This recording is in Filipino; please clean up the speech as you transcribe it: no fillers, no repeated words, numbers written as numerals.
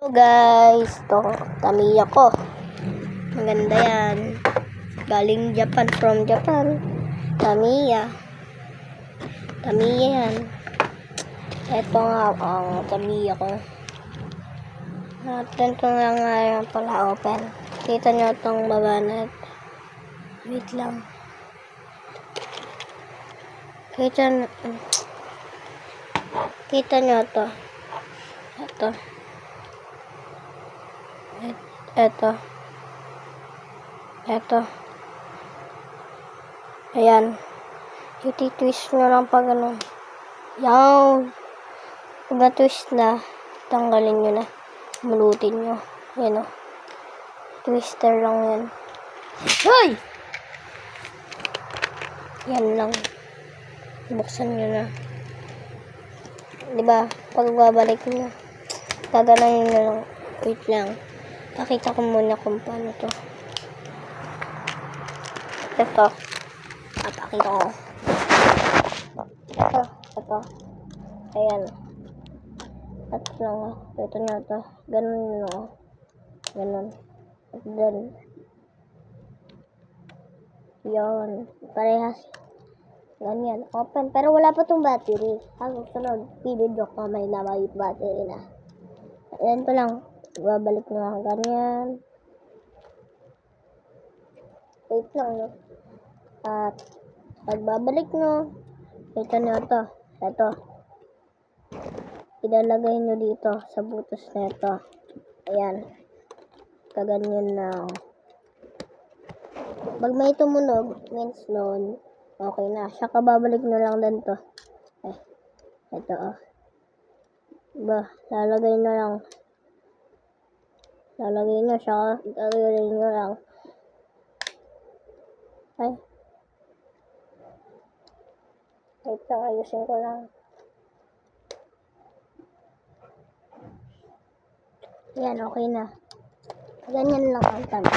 Hello guys, ito Tamiya ko. Maganda yan. Galing Japan, from Japan. Tamiya yan. Ito nga ang Tamiya ko. Natin ito nga yan pala open. Kita nyo itong babanat. Wait lang. Kita nyo ito. Ito. Ayan. Iti-twist nyo lang pag ano. Yan. Pag na-twist na, tanggalin nyo na. Mulutin nyo. Ayan o. Twister lang yan. Hoy! Yan lang. Buksan nyo na. Diba? Pag babalik nyo, gaganayin nyo lang. Wait lang. Pakita ko muna kung paano to. Ito. Pakita ko. Ito. Ayan. At lang. Ito na ito. Ganun yun. Ganun. At then. Yun. Parehas. Ganyan. Open. Pero wala pa tong battery. Ang sunod. Video ko may battery na. Ayan to lang. Babalik na lang ganyan. Wait lang, no? At pagbabalik nyo, ito na ito. Ito. Ilalagay nyo dito sa butas na ito. Ayan. Kaganyan na. Pag may tumunog, means noon, okay na. Siya babalik nyo lang din to. Ito, oh. Diba? Lalagay nyo lang. Lalagay nyo siya. Lalagay nyo lang. Ay. Wait lang. Ayusin ko lang. Yan. Okay na. Ganyan lang ang tabi.